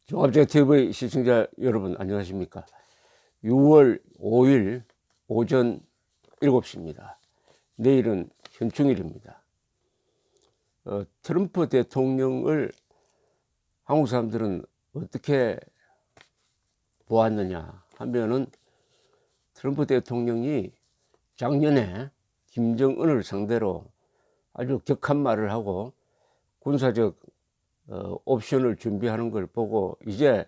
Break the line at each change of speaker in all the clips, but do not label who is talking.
종합제TV 시청자 여러분 안녕하십니까. 6월 5일 오전 7시입니다. 내일은 현충일입니다. 트럼프 대통령을 한국 사람들은 어떻게 보았느냐 하면은, 트럼프 대통령이 작년에 김정은을 상대로 아주 격한 말을 하고 군사적 옵션을 준비하는 걸 보고, 이제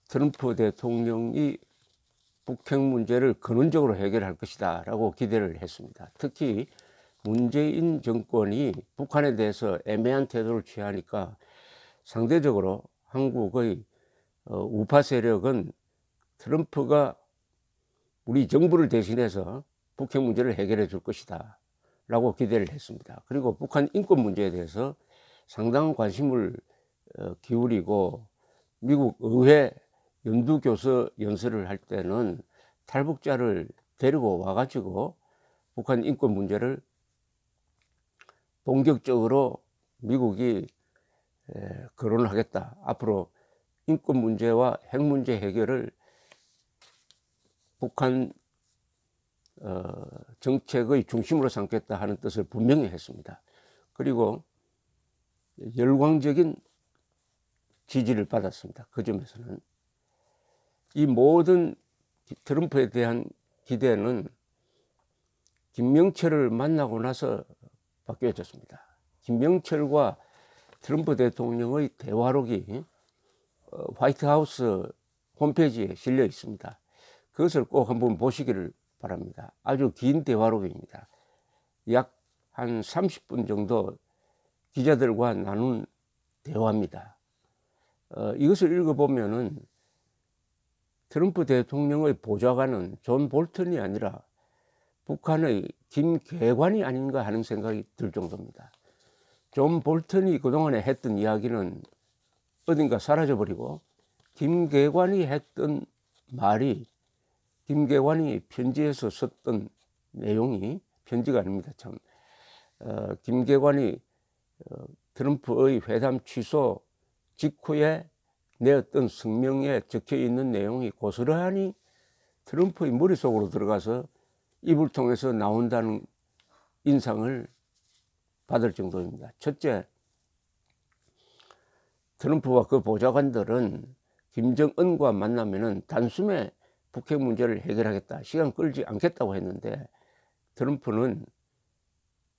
트럼프 대통령이 북핵 문제를 근원적으로 해결할 것이다 라고 기대를 했습니다. 특히 문재인 정권이 북한에 대해서 애매한 태도를 취하니까 상대적으로 한국의 우파 세력은 트럼프가 우리 정부를 대신해서 북핵 문제를 해결해 줄 것이다 라고 기대를 했습니다. 그리고 북한 인권 문제에 대해서 상당한 관심을 기울이고, 미국 의회 연두교서 연설을 할 때는 탈북자를 데리고 와가지고 북한 인권 문제를 본격적으로 미국이 거론을 하겠다, 앞으로 인권 문제와 핵 문제 해결을 북한 정책의 중심으로 삼겠다 하는 뜻을 분명히 했습니다. 그리고 열광적인 지지를 받았습니다. 그 점에서는 이 모든 트럼프에 대한 기대는 김명철을 만나고 나서 바뀌어졌습니다. 김명철과 트럼프 대통령의 대화록이 화이트하우스 홈페이지에 실려 있습니다. 그것을 꼭 한번 보시기를 바랍니다. 아주 긴 대화록입니다. 약 한 30분 정도 기자들과 나눈 대화입니다. 이것을 읽어보면은 트럼프 대통령의 보좌관은 존 볼턴이 아니라 북한의 김계관이 아닌가 하는 생각이 들 정도입니다. 존 볼턴이 그동안에 했던 이야기는 어딘가 사라져버리고, 김계관이 했던 말이, 김계관이 편지에서 썼던 내용이, 편지가 아닙니다. 참, 김계관이 트럼프의 회담 취소 직후에 내었던 성명에 적혀 있는 내용이 고스란히 트럼프의 머릿속으로 들어가서 입을 통해서 나온다는 인상을 받을 정도입니다. 첫째, 트럼프와 그 보좌관들은 김정은과 만나면은 단숨에 북핵 문제를 해결하겠다, 시간 끌지 않겠다고 했는데, 트럼프는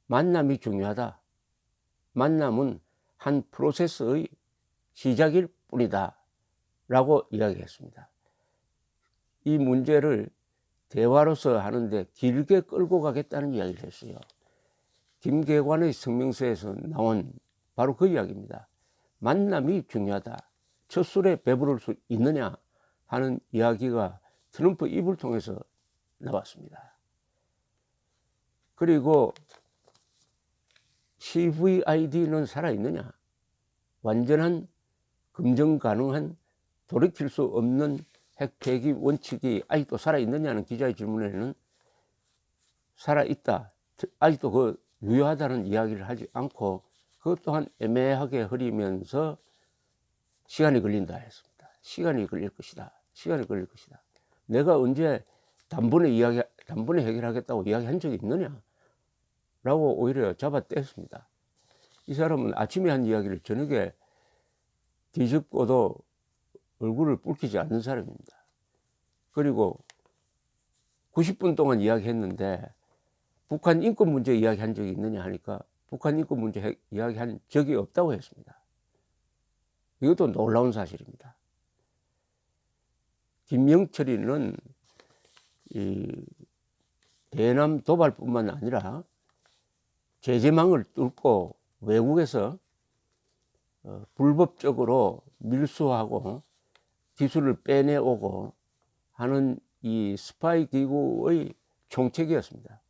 만남이 중요하다, 만남은 한 프로세스의 시작일 뿐이다 라고 이야기했습니다. 이 문제를 대화로서 하는데 길게 끌고 가겠다는 이야기를 했어요. 김계관의 성명서에서 나온 바로 그 이야기입니다. 만남이 중요하다, 첫 술에 배부를 수 있느냐 하는 이야기가 트럼프 입을 통해서 나왔습니다. 그리고 CVID는 살아있느냐, 완전한 검증 가능한 돌이킬 수 없는 핵 폐기 원칙이 아직도 살아있느냐는 기자의 질문에는 살아있다, 아직도 그 유효하다는 이야기를 하지 않고, 그것 또한 애매하게 흐리면서 시간이 걸린다 했습니다. 시간이 걸릴 것이다, 시간이 걸릴 것이다. 내가 언제 단번에 해결하겠다고 이야기한 적이 있느냐 라고 오히려 잡아떼었습니다. 이 사람은 아침에 한 이야기를 저녁에 뒤집고도 얼굴을 붉히지 않는 사람입니다. 그리고 90분 동안 이야기했는데 북한 인권 문제 이야기한 적이 있느냐 하니까 북한 인권 문제 이야기한 적이 없다고 했습니다. 이것도 놀라운 사실입니다. 김명철이는 이 대남 도발뿐만 아니라 제재망을 뚫고 외국에서 불법적으로 밀수하고 기술을 빼내오고 하는 이 스파이 기구의 총책이었습니다.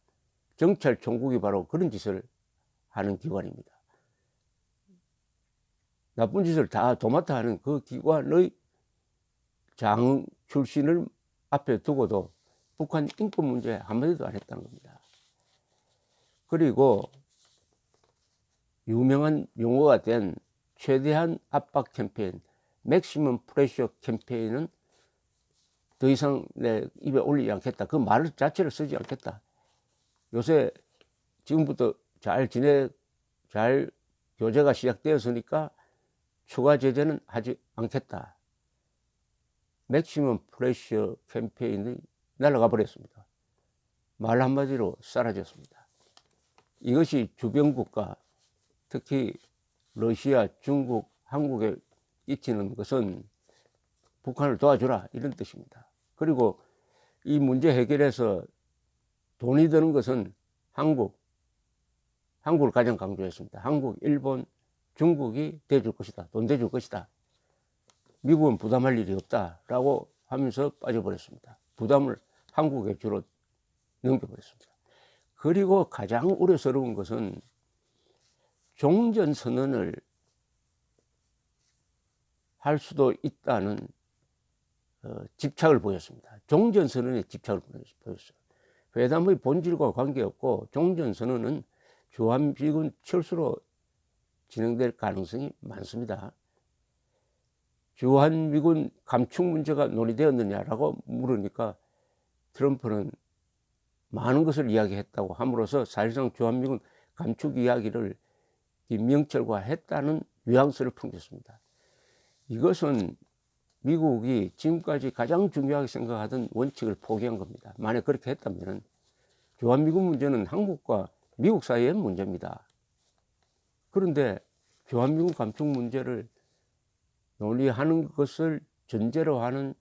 정찰총국이 바로 그런 짓을 하는 기관입니다. 나쁜 짓을 다 도맡아 하는 그 기관의 장 출신을 앞에 두고도 북한 인권 문제 한마디도 안 했다는 겁니다. 그리고 유명한 용어가 된 최대한 압박 캠페인, 맥시멈 프레셔 캠페인은 더 이상 내 입에 올리지 않겠다. 그 말 자체를 쓰지 않겠다. 요새 지금부터 잘 교제가 시작되었으니까 추가 제재는 하지 않겠다. 맥시멈 프레셔 캠페인이 날아가 버렸습니다. 말 한마디로 사라졌습니다. 이것이 주변 국가, 특히 러시아, 중국, 한국에 끼치는 것은 북한을 도와주라 이런 뜻입니다. 그리고 이 문제 해결에서 돈이 드는 것은 한국을 가장 강조했습니다. 한국, 일본, 중국이 대줄 것이다. 돈 대줄 것이다. 미국은 부담할 일이 없다라고 하면서 빠져버렸습니다. 부담을 한국에 주로 넘겨버렸습니다. 그리고 가장 우려스러운 것은 종전선언을 할 수도 있다는 집착을 보였습니다. 종전선언에 집착을 보였어요. 회담의 본질과 관계없고 종전선언은 주한미군 철수로 진행될 가능성이 많습니다. 주한미군 감축 문제가 논의되었느냐라고 물으니까 트럼프는 많은 것을 이야기했다고 함으로써 사실상 주한미군 감축 이야기를 명철화했다는 뉘앙스를 풍겼습니다. 이것은 미국이 지금까지 가장 중요하게 생각하던 원칙을 포기한 겁니다. 만약 그렇게 했다면 주한미군 문제는 한국과 미국 사이의 문제입니다. 그런데 주한미군 감축 문제를 논의하는 것을 전제로 하는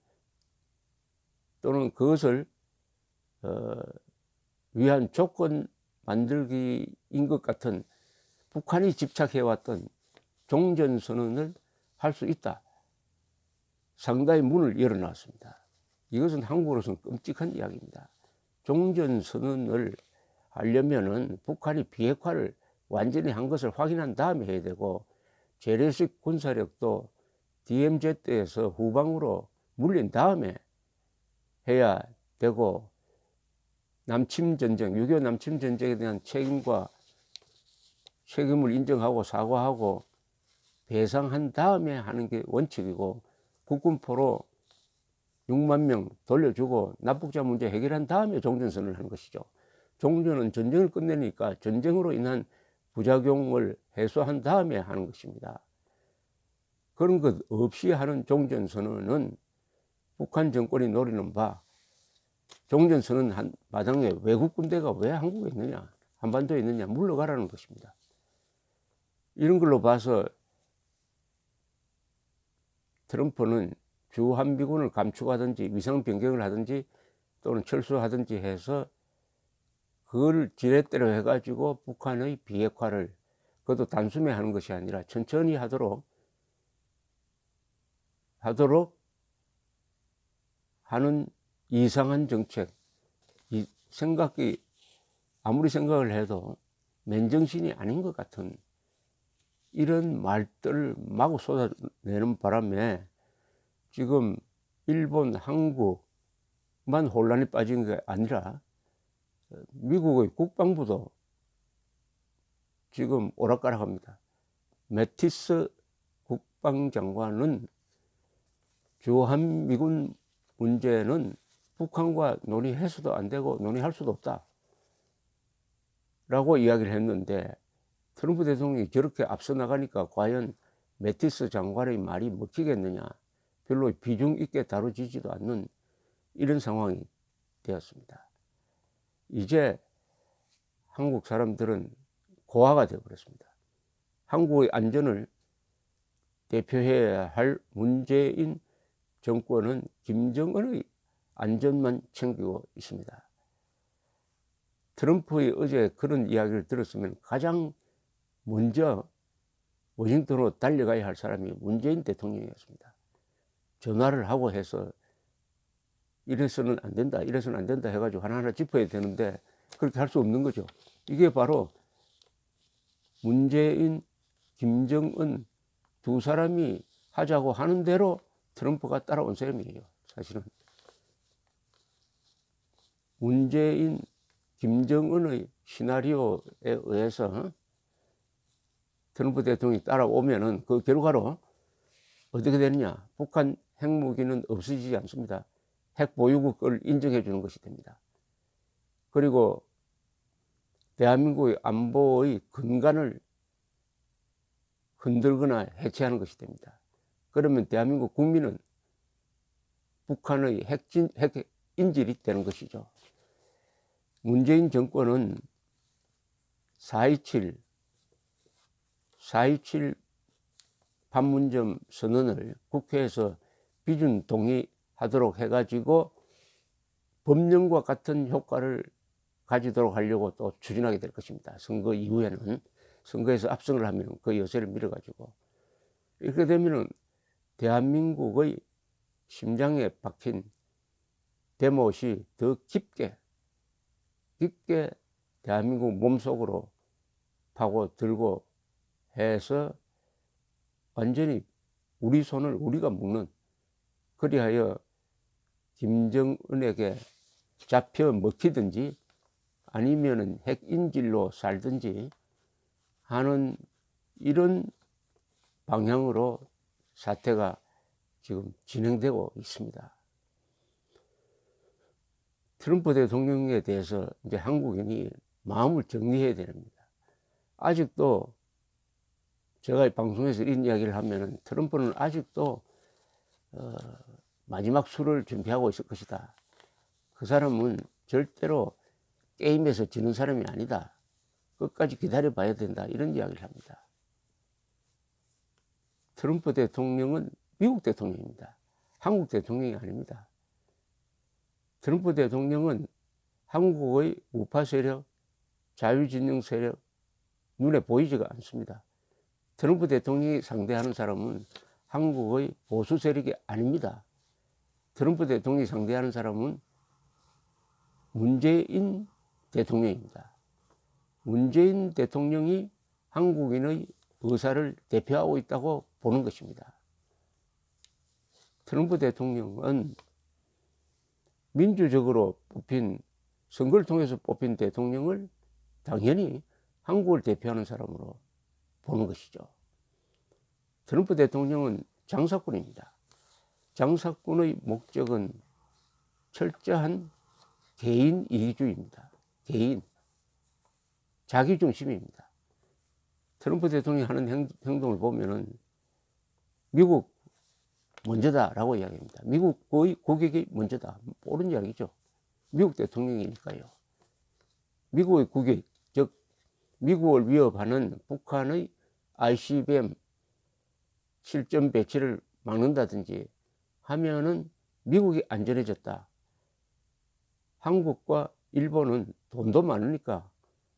또는 그것을 위한 조건 만들기인 것 같은 북한이 집착해왔던 종전선언을 할 수 있다. 상당히 문을 열어놨습니다. 이것은 한국으로서는 끔찍한 이야기입니다. 종전선언을 하려면은 북한이 비핵화를 완전히 한 것을 확인한 다음에 해야 되고 재래식 군사력도 DMZ에서 후방으로 물린 다음에 해야 되고 남침전쟁, 6.25 남침전쟁에 대한 책임을 인정하고 사과하고 배상한 다음에 하는 게 원칙이고 국군포로 6만 명 돌려주고 납북자 문제 해결한 다음에 종전선언을 하는 것이죠. 종전은 전쟁을 끝내니까 전쟁으로 인한 부작용을 해소한 다음에 하는 것입니다. 그런 것 없이 하는 종전선언은 북한 정권이 노리는 바 종전선언 한 마당에 외국 군대가 왜 한국에 있느냐, 한반도에 있느냐 물러가라는 것입니다. 이런 걸로 봐서 트럼프는 주한미군을 감축하든지 위상 변경을 하든지 또는 철수하든지 해서 그걸 지렛대로 해가지고 북한의 비핵화를 그것도 단숨에 하는 것이 아니라 천천히 하도록 하는 이상한 정책, 이 생각이 아무리 생각을 해도 맨정신이 아닌 것 같은 이런 말들을 마구 쏟아내는 바람에 지금 일본, 한국만 혼란에 빠진 게 아니라 미국의 국방부도 지금 오락가락합니다. 매티스 국방장관은 주한미군 문제는 북한과 논의해서도 안 되고 논의할 수도 없다 라고 이야기를 했는데 트럼프 대통령이 저렇게 앞서 나가니까 과연 매티스 장관의 말이 먹히겠느냐, 별로 비중 있게 다뤄지지도 않는 이런 상황이 되었습니다. 이제 한국 사람들은 고아가 되어버렸습니다. 한국의 안전을 대표해야 할 문재인 정권은 김정은의 안전만 챙기고 있습니다. 트럼프의 어제 그런 이야기를 들었으면 가장 먼저 워싱턴으로 달려가야 할 사람이 문재인 대통령이었습니다. 전화를 하고 해서 이래서는 안 된다, 이래서는 안 된다 해가지고 하나하나 짚어야 되는데 그렇게 할 수 없는 거죠. 이게 바로 문재인, 김정은 두 사람이 하자고 하는 대로 트럼프가 따라온 셈이에요. 사실은 문재인, 김정은의 시나리오에 의해서 트럼프 대통령이 따라오면은 그 결과로 어떻게 되느냐? 북한 핵무기는 없어지지 않습니다. 핵보유국을 인정해 주는 것이 됩니다. 그리고 대한민국의 안보의 근간을 흔들거나 해체하는 것이 됩니다. 그러면 대한민국 국민은 북한의 핵인질이 되는 것이죠. 문재인 정권은 4.27 판문점 선언을 국회에서 비준 동의하도록 해가지고 법령과 같은 효과를 가지도록 하려고 또 추진하게 될 것입니다. 선거 이후에는, 선거에서 압승을 하면 그 여세를 밀어가지고, 이렇게 되면은 대한민국의 심장에 박힌 대못이 더 깊게 대한민국 몸속으로 파고들고 해서 완전히 우리 손을 우리가 묶는, 그리하여 김정은에게 잡혀 먹히든지 아니면은 핵인질로 살든지 하는 이런 방향으로 사태가 지금 진행되고 있습니다. 트럼프 대통령에 대해서 이제 한국인이 마음을 정리해야 됩니다. 아직도 제가 방송에서 이런 이야기를 하면은 트럼프는 아직도 마지막 수를 준비하고 있을 것이다. 그 사람은 절대로 게임에서 지는 사람이 아니다. 끝까지 기다려 봐야 된다. 이런 이야기를 합니다. 트럼프 대통령은 미국 대통령입니다. 한국 대통령이 아닙니다. 트럼프 대통령은 한국의 우파 세력, 자유진영 세력 눈에 보이지가 않습니다. 트럼프 대통령이 상대하는 사람은 한국의 보수 세력이 아닙니다. 트럼프 대통령이 상대하는 사람은 문재인 대통령입니다. 문재인 대통령이 한국인의 의사를 대표하고 있다고 보는 것입니다. 트럼프 대통령은 민주적으로 뽑힌, 선거를 통해서 뽑힌 대통령을 당연히 한국을 대표하는 사람으로 보는 것이죠. 트럼프 대통령은 장사꾼입니다. 장사꾼의 목적은 철저한 개인 이기주의입니다. 개인, 자기중심입니다. 트럼프 대통령이 하는 행동을 보면은 미국 먼저다라고 이야기합니다. 미국의 국익이 먼저다. 옳은 이야기죠. 미국 대통령이니까요. 미국의 국익, 즉 미국을 위협하는 북한의 ICBM 실전 배치를 막는다든지 하면은 미국이 안전해졌다. 한국과 일본은 돈도 많으니까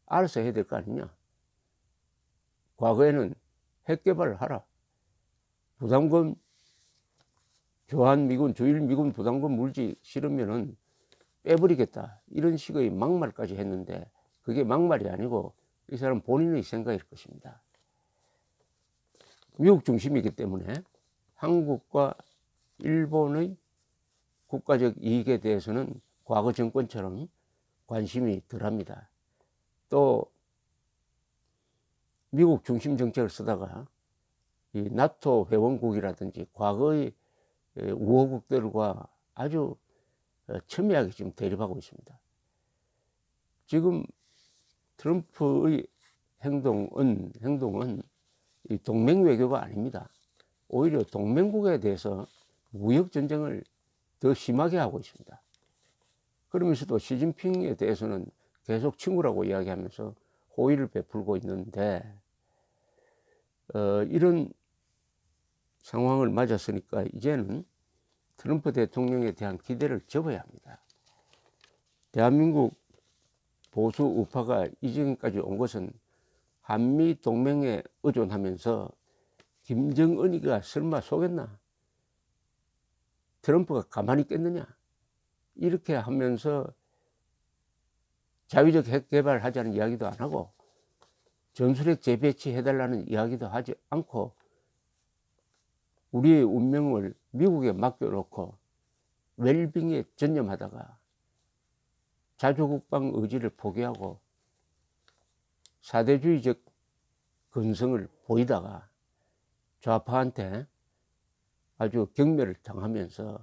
알아서 해야 될 거 아니냐. 과거에는 핵 개발을 하라. 부담금, 주한미군, 주일미군 부담금 물지 싫으면은 빼버리겠다. 이런 식의 막말까지 했는데 그게 막말이 아니고 이 사람 본인의 생각일 것입니다. 미국 중심이기 때문에 한국과 일본의 국가적 이익에 대해서는 과거 정권처럼 관심이 덜합니다. 또 미국 중심 정책을 쓰다가 이 나토 회원국이라든지 과거의 우호국들과 아주 첨예하게 지금 대립하고 있습니다. 지금 트럼프의 행동은 이 동맹 외교가 아닙니다. 오히려 동맹국에 대해서 무역 전쟁을 더 심하게 하고 있습니다. 그러면서도 시진핑에 대해서는 계속 친구라고 이야기하면서 호의를 베풀고 있는데 이런 상황을 맞았으니까 이제는 트럼프 대통령에 대한 기대를 접어야 합니다. 대한민국 보수 우파가 이전까지 온 것은 한미 동맹에 의존하면서 김정은이가 설마 속였나? 트럼프가 가만히 있겠느냐? 이렇게 하면서 자위적 핵 개발하자는 이야기도 안 하고 전술핵 재배치해달라는 이야기도 하지 않고 우리의 운명을 미국에 맡겨놓고 웰빙에 전념하다가 자주국방 의지를 포기하고 사대주의적 근성을 보이다가 좌파한테 아주 경멸을 당하면서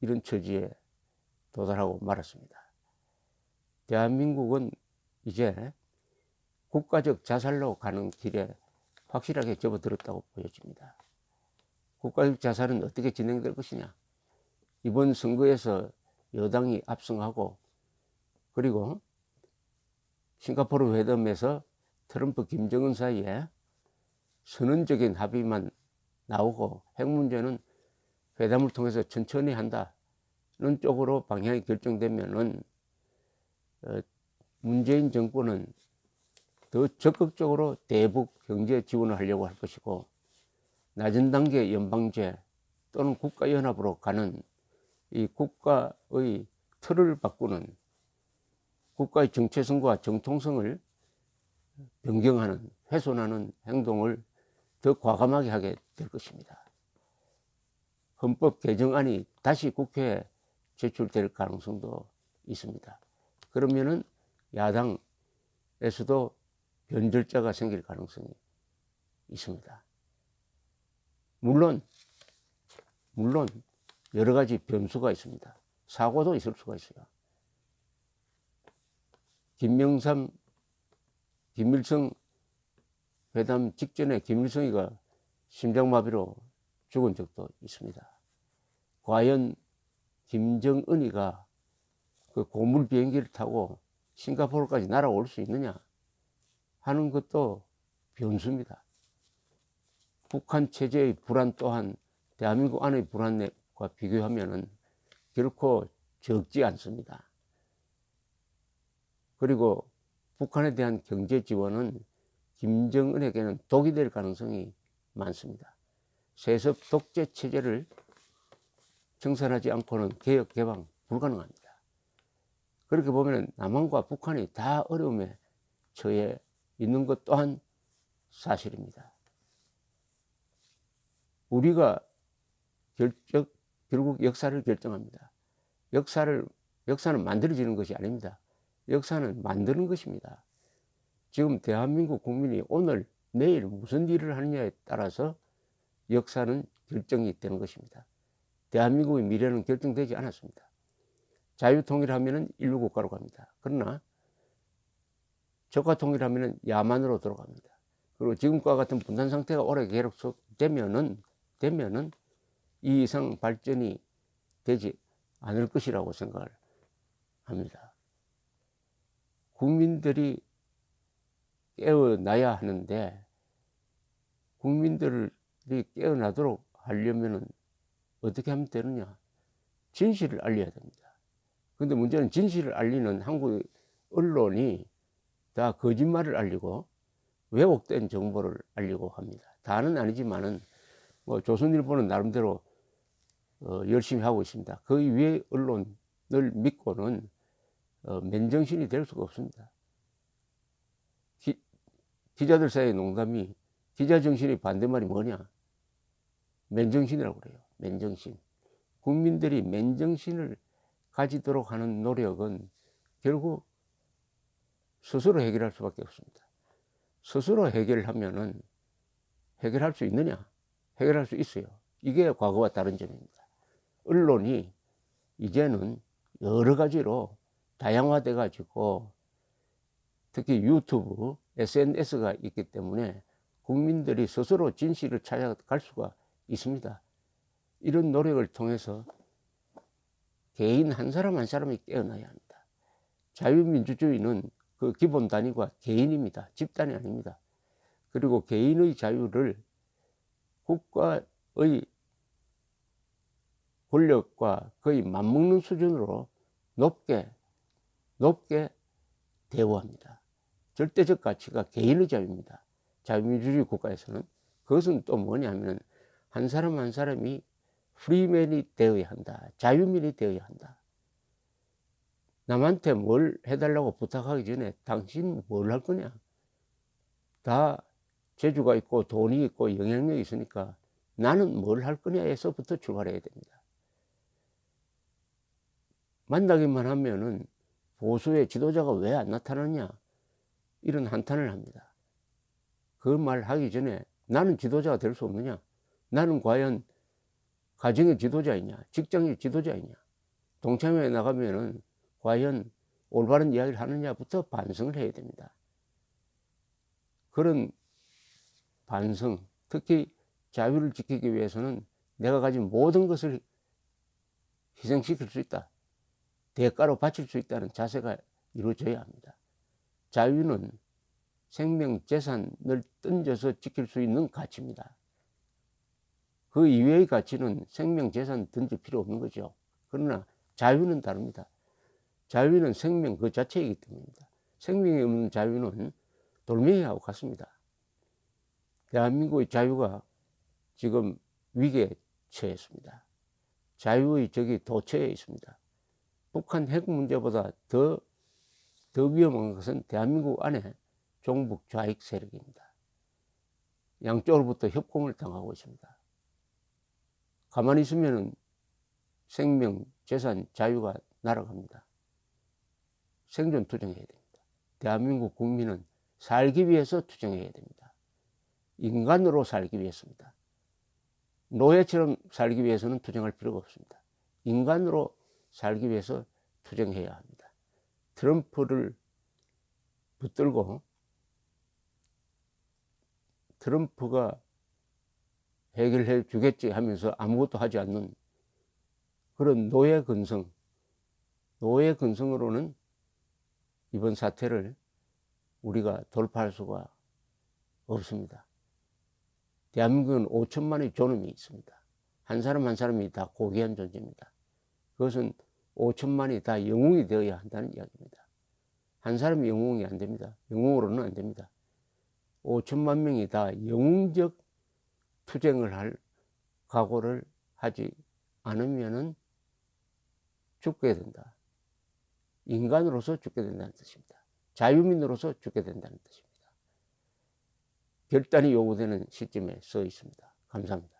이런 처지에 도달하고 말았습니다. 대한민국은 이제 국가적 자살로 가는 길에 확실하게 접어들었다고 보여집니다. 국가적 자살은 어떻게 진행될 것이냐? 이번 선거에서 여당이 압승하고, 그리고 싱가포르 회담에서 트럼프 김정은 사이에 선언적인 합의만 나오고 핵 문제는 회담을 통해서 천천히 한다는 쪽으로 방향이 결정되면은 문재인 정권은 더 적극적으로 대북 경제 지원을 하려고 할 것이고, 낮은 단계 연방제 또는 국가연합으로 가는 이 국가의 틀을 바꾸는, 국가의 정체성과 정통성을 변경하는, 훼손하는 행동을 더 과감하게 하게 될 것입니다. 헌법 개정안이 다시 국회에 제출될 가능성도 있습니다. 그러면은 야당에서도 변절자가 생길 가능성이 있습니다. 물론 여러 가지 변수가 있습니다. 사고도 있을 수가 있어요. 김일성 회담 직전에 김일성이가 심장마비로 죽은 적도 있습니다. 과연 김정은이가 그 고물 비행기를 타고 싱가포르까지 날아올 수 있느냐 하는 것도 변수입니다. 북한 체제의 불안 또한 대한민국 안의 불안과 비교하면은 결코 적지 않습니다. 그리고 북한에 대한 경제 지원은 김정은에게는 독이 될 가능성이 많습니다. 세습 독재 체제를 청산하지 않고는 개혁 개방 불가능합니다. 그렇게 보면 남한과 북한이 다 어려움에 처해 있는 것 또한 사실입니다. 우리가 결국 역사를 결정합니다. 역사는 만들어지는 것이 아닙니다. 역사는 만드는 것입니다. 지금 대한민국 국민이 오늘 내일 무슨 일을 하느냐에 따라서 역사는 결정이 되는 것입니다. 대한민국의 미래는 결정되지 않았습니다. 자유통일하면 인류국가로 갑니다. 그러나 적화통일하면 야만으로 돌아갑니다. 그리고 지금과 같은 분단 상태가 오래 계속되면은 이 이상 발전이 되지 않을 것이라고 생각을 합니다. 국민들이 깨어나야 하는데, 국민들이 깨어나도록 하려면 어떻게 하면 되느냐? 진실을 알려야 됩니다. 근데 문제는 진실을 알리는 한국 언론이 다 거짓말을 알리고 왜곡된 정보를 알리고 합니다. 다는 아니지만은 뭐 조선일보는 나름대로 열심히 하고 있습니다. 그 위에 언론을 믿고는 맨정신이 될 수가 없습니다. 기자들 사이의 농담이, 기자 정신의 반대말이 뭐냐? 맨정신이라고 그래요. 맨정신. 국민들이 맨정신을 가지도록 하는 노력은 결국 스스로 해결할 수밖에 없습니다. 스스로 해결하면은 해결할 수 있느냐? 해결할 수 있어요. 이게 과거와 다른 점입니다. 언론이 이제는 여러 가지로 다양화돼 가지고, 특히 유튜브, SNS가 있기 때문에 국민들이 스스로 진실을 찾아갈 수가 있습니다. 이런 노력을 통해서 개인 한 사람 한 사람이 깨어나야 합니다. 자유민주주의는 그 기본 단위가 개인입니다. 집단이 아닙니다. 그리고 개인의 자유를 국가의 권력과 거의 맞먹는 수준으로 높게 대우합니다. 절대적 가치가 개인의 자유입니다. 자유민주주의 국가에서는. 그것은 또 뭐냐면 한 사람 한 사람이 프리맨이 되어야 한다. 자유민이 되어야 한다. 남한테 뭘 해달라고 부탁하기 전에 당신 뭘 할 거냐? 다 재주가 있고 돈이 있고 영향력이 있으니까 나는 뭘 할 거냐에서부터 출발해야 됩니다. 만나기만 하면은 보수의 지도자가 왜 안 나타나냐? 이런 한탄을 합니다. 그 말 하기 전에 나는 지도자가 될 수 없느냐? 나는 과연 가정의 지도자이냐, 직장의 지도자이냐, 동참회에 나가면은 과연 올바른 이야기를 하느냐부터 반성을 해야 됩니다. 그런 반성, 특히 자유를 지키기 위해서는 내가 가진 모든 것을 희생시킬 수 있다, 대가로 바칠 수 있다는 자세가 이루어져야 합니다. 자유는 생명, 재산을 던져서 지킬 수 있는 가치입니다. 그 이외의 가치는 생명, 재산 던질 필요 없는 거죠. 그러나 자유는 다릅니다. 자유는 생명 그 자체이기 때문입니다. 생명이 없는 자유는 돌멩이하고 같습니다. 대한민국의 자유가 지금 위기에 처했습니다. 자유의 적이 도처에 있습니다. 북한 핵 문제보다 더 위험한 것은 대한민국 안에 종북 좌익 세력입니다. 양쪽으로부터 협공을 당하고 있습니다. 가만히 있으면 생명, 재산, 자유가 날아갑니다. 생존 투쟁해야 됩니다. 대한민국 국민은 살기 위해서 투쟁해야 됩니다. 인간으로 살기 위해서입니다. 노예처럼 살기 위해서는 투쟁할 필요가 없습니다. 인간으로 살기 위해서 투쟁해야 합니다. 트럼프를 붙들고 트럼프가 해결해 주겠지 하면서 아무것도 하지 않는 그런 노예 근성으로는 이번 사태를 우리가 돌파할 수가 없습니다. 대한민국은 5천만의 존엄이 있습니다. 한 사람 한 사람이 다 고귀한 존재입니다. 그것은 5천만이 다 영웅이 되어야 한다는 이야기입니다. 한 사람이 영웅이 안 됩니다. 영웅으로는 안 됩니다. 5천만 명이 다 영웅적 투쟁을 할 각오를 하지 않으면은 죽게 된다. 인간으로서 죽게 된다는 뜻입니다. 자유민으로서 죽게 된다는 뜻입니다. 결단이 요구되는 시점에 서 있습니다. 감사합니다.